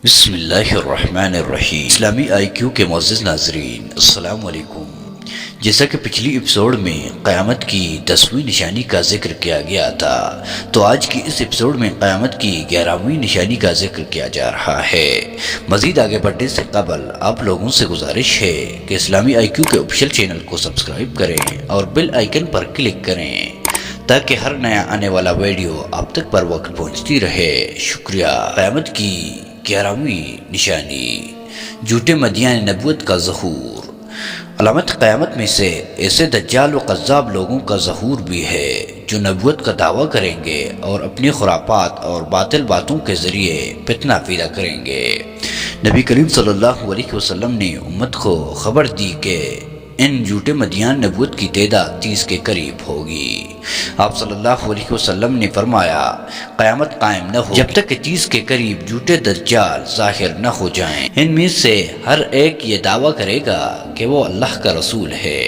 بسم اللہ الرحمن الرحیم۔ اسلامی آئی کیو کے معزز ناظرین، السلام علیکم۔ جیسا کہ پچھلی ایپیسوڈ میں قیامت کی 10ویں نشانی کا ذکر کیا گیا تھا، تو آج کی اس ایپیسوڈ میں قیامت کی 11ویں نشانی کا ذکر کیا جا رہا ہے۔ مزید آگے بڑھنے سے قبل آپ لوگوں سے گزارش ہے کہ اسلامی آئی کیو کے آفیشیل چینل کو سبسکرائب کریں اور بیل آئیکن پر کلک کریں تاکہ ہر نیا آنے والا ویڈیو آپ تک پر وقت پہنچتی رہے۔ شکریہ۔ قیامت کی 11ویں نشانی، جھوٹے مدعیان نبوت کا ظہور۔ علامت قیامت میں سے ایسے دجال و قذاب لوگوں کا ظہور بھی ہے جو نبوت کا دعویٰ کریں گے اور اپنی خرافات اور باطل باتوں کے ذریعے فتنہ پیدا کریں گے۔ نبی کریم صلی اللہ علیہ وسلم نے امت کو خبر دی کہ ان جھوٹے مدعیان نبوت کی تعداد 30 کے قریب ہوگی۔ آپ صلی اللہ علیہ وسلم نے فرمایا، قیامت قائم نہ ہو جب تک کہ 30 کے قریب جھوٹے دجال ظاہر نہ ہو جائیں۔ ان میں سے ہر ایک یہ دعویٰ کرے گا کہ وہ اللہ کا رسول ہے۔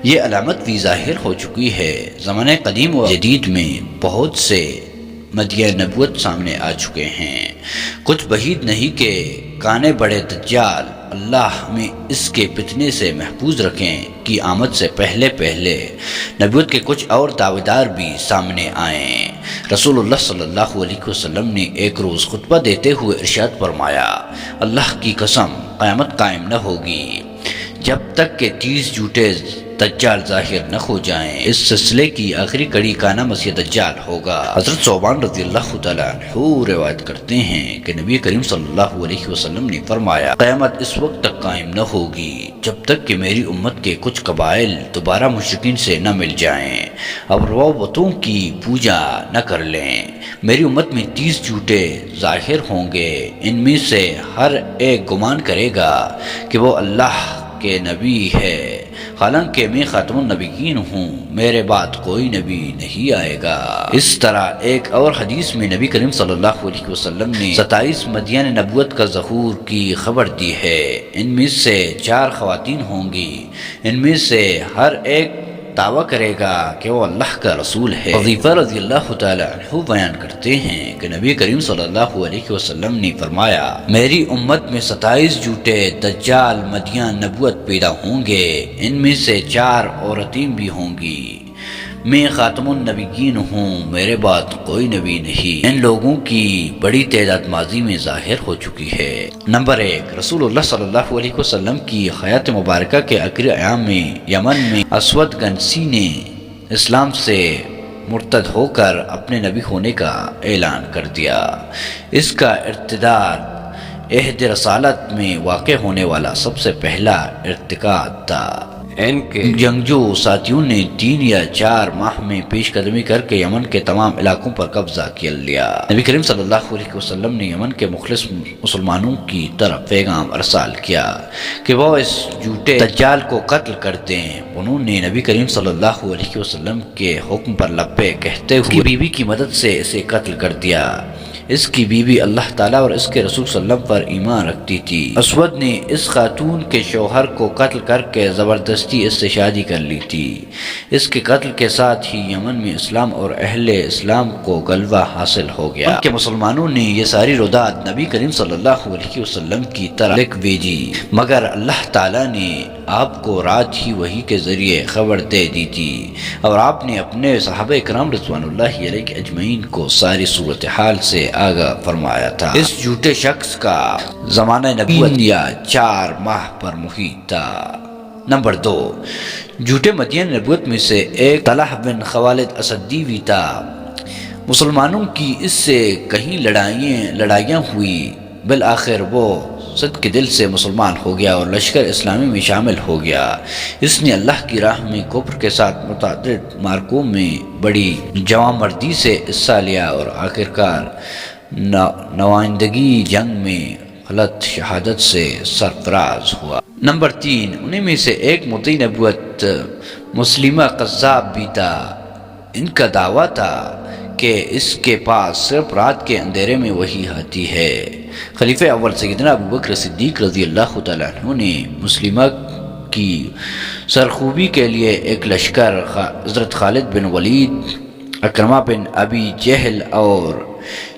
یہ علامت بھی ظاہر ہو چکی ہے۔ زمانہ قدیم و جدید میں بہت سے مدعیان نبوت سامنے آ چکے ہیں۔ کچھ بعید نہیں کہ کانے بڑے دجال اللہ ہمیں اس کے فتنے سے محفوظ رکھیں کی آمد سے پہلے نبوت کے کچھ اور دعویدار بھی سامنے آئیں۔ رسول اللہ صلی اللہ علیہ وسلم نے ایک روز خطبہ دیتے ہوئے ارشاد فرمایا، اللہ کی قسم قیامت قائم نہ ہوگی جب تک کہ 30 جھوٹے دجال ظاہر نہ ہو جائیں۔ اس سلسلے کی آخری کڑی کانا مسیح دجال ہوگا۔ حضرت ثوبان رضی اللہ تعالیٰ عنہ روایت کرتے ہیں کہ نبی کریم صلی اللہ علیہ وسلم نے فرمایا، قیامت اس وقت تک قائم نہ ہوگی جب تک کہ میری امت کے کچھ قبائل دوبارہ مشرکین سے نہ مل جائیں اور وہ بتوں کی پوجا نہ کر لیں۔ میری امت میں 30 جھوٹے ظاہر ہوں گے۔ ان میں سے ہر ایک گمان کرے گا کہ وہ اللہ کے نبی ہے، حالانکہ میں خاتم النبیین ہوں، میرے بعد کوئی نبی نہیں آئے گا۔ اس طرح ایک اور حدیث میں نبی کریم صلی اللہ علیہ وسلم نے 27 مدعیان نبوت کا ظہور کی خبر دی ہے۔ ان میں سے 4 خواتین ہوں گی۔ ان میں سے ہر ایک دعویٰ کرے گا کہ وہ اللہ کا رسول ہے۔ حذیفہ رضی اللہ تعالیٰ عنہ بیان کرتے ہیں کہ نبی کریم صلی اللہ علیہ وسلم نے فرمایا، میری امت میں 27 جھوٹے دجال مدعیان نبوت پیدا ہوں گے۔ ان میں سے 4 عورتیں بھی ہوں گی۔ میں خاتم النبیین ہوں، میرے بعد کوئی نبی نہیں۔ ان لوگوں کی بڑی تعداد ماضی میں ظاہر ہو چکی ہے۔ نمبر 1، رسول اللہ صلی اللہ علیہ وسلم کی حیات مبارکہ کے آخری ایام میں یمن میں اسود گنسی نے اسلام سے مرتد ہو کر اپنے نبی ہونے کا اعلان کر دیا۔ اس کا ارتداد عہد رسالت میں واقع ہونے والا سب سے پہلا ارتکاب تھا۔ ان کے جنگجو ساتھیوں نے 3 یا 4 ماہ میں پیش قدمی کر کے یمن کے تمام علاقوں پر قبضہ کر لیا۔ نبی کریم صلی اللہ علیہ وسلم نے یمن کے مخلص مسلمانوں کی طرف پیغام ارسال کیا کہ وہ اس جھوٹے دجال کو قتل کر دیں۔ انہوں نے نبی کریم صلی اللہ علیہ وسلم کے حکم پر لبیک کہتے ہوئے اس کی بیوی کی مدد سے اسے قتل کر دیا۔ اس کی بیوی اللہ تعالیٰ اور اس کے رسول صلی اللہ علیہ وسلم پر ایمان رکھتی تھی۔ اسود نے اس خاتون کے شوہر کو قتل کر کے زبردستی اس سے شادی کر لی تھی۔ اس کے قتل کے ساتھ ہی یمن میں اسلام اور اہل اسلام کو غلبہ حاصل ہو گیا۔ ان کے مسلمانوں نے یہ ساری رداد نبی کریم صلی اللہ علیہ وسلم کی طرف لکھ بھیجی، مگر اللہ تعالیٰ نے آپ کو رات ہی وحی کے ذریعے خبر دے دی تھی اور آپ نے اپنے صحابہ کرام رضوان اللہ علیہ اجمعین کو ساری صورتحال سے آگاہ فرمایا تھا۔ اس جھوٹے شخص کا زمانہ نبوت یا 4 ماہ پر محیط تھا۔ نمبر 2، جھوٹے مدعیان نبوت میں سے ایک طلحہ بن خوالد اسدی بھی تھا۔ مسلمانوں کی اس سے کہیں لڑائیاں ہوئی، بالآخر وہ صدق کے دل سے مسلمان ہو گیا اور لشکر اسلامی میں شامل ہو گیا۔ اس نے اللہ کی راہ میں کفر کے ساتھ متعدد معرکوں میں بڑی جوانمردی سے حصہ لیا اور آخرکار نمائندگی جنگ میں غلط شہادت سے سرفراز ہوا۔ نمبر 3، انہیں میں سے ایک مدعی نبوت مسلمہ قذاب بھی تھا۔ ان کا دعویٰ تھا کہ اس کے پاس صرف رات کے اندھیرے میں وحی آتی ہے۔ خلیفہ اول سیدنا ابو بکر صدیق رضی اللہ تعالیٰ عنہ نے مسلمہ کی سرخوبی کے لیے ایک لشکر حضرت خالد بن ولید، اکرمہ بن ابی جہل اور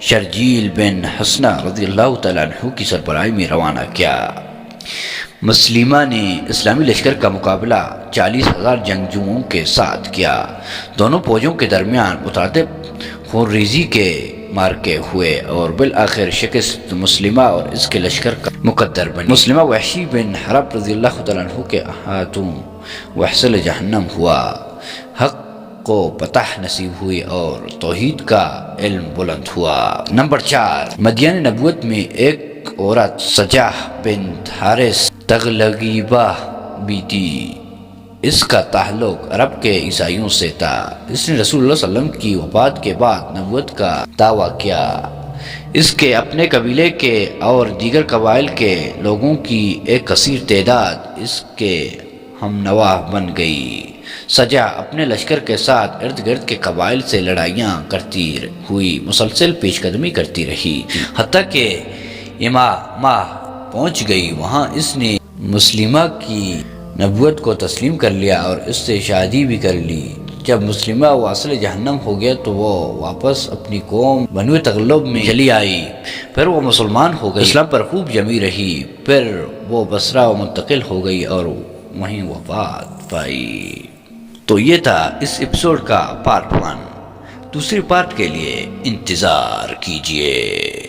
شرجیل بن حسنہ رضی اللہ تعالیٰ عنہ کی سربراہی میں روانہ کیا۔ مسلمہ نے اسلامی لشکر کا مقابلہ 40,000 جنگجوؤں کے ساتھ کیا۔ دونوں فوجوں کے درمیان متعدد خونریزی کے مارکے ہوئے اور بالآخر شکست مسلمہ اور اس کے لشکر کا مقدر بنی۔ مسلمہ وحشی بن حرب رضی اللہ تعالیٰ عنہ کے ہاتھوں وحشل جہنم ہوا، حق کو فتح نصیب ہوئی اور توحید کا علم بلند ہوا۔ نمبر 4، مدینہ نبوت میں ایک عورت سجاح بنت حارث تغلبیہ بھی تھی۔ اس کا تعلق عرب کے عیسائیوں سے تھا۔ اس نے رسول اللہ صلی اللہ علیہ وسلم کی وفات کے بعد نبوت کا دعویٰ کیا۔ اس کے اپنے قبیلے کے اور دیگر قبائل کے لوگوں کی ایک کثیر تعداد اس کے ہم نوا بن گئی۔ سجا اپنے لشکر کے ساتھ ارد گرد کے قبائل سے لڑائیاں کرتی ہوئی مسلسل پیش قدمی کرتی رہی، حتیٰ کہ یمامہ پہنچ گئی۔ وہاں اس نے مسلمہ کی نبوت کو تسلیم کر لیا اور اس سے شادی بھی کر لی۔ جب مسلمہ واصل جہنم ہو گیا تو وہ واپس اپنی قوم بنو تغلب میں چلی آئی۔ پھر وہ مسلمان ہو گئی، اسلام پر خوب جمی رہی۔ پھر وہ بصرہ منتقل ہو گئی اور وہیں وفات پائی۔ تو یہ تھا اس ایپیسوڈ کا پارٹ 1۔ دوسری پارٹ کے لیے انتظار کیجیے۔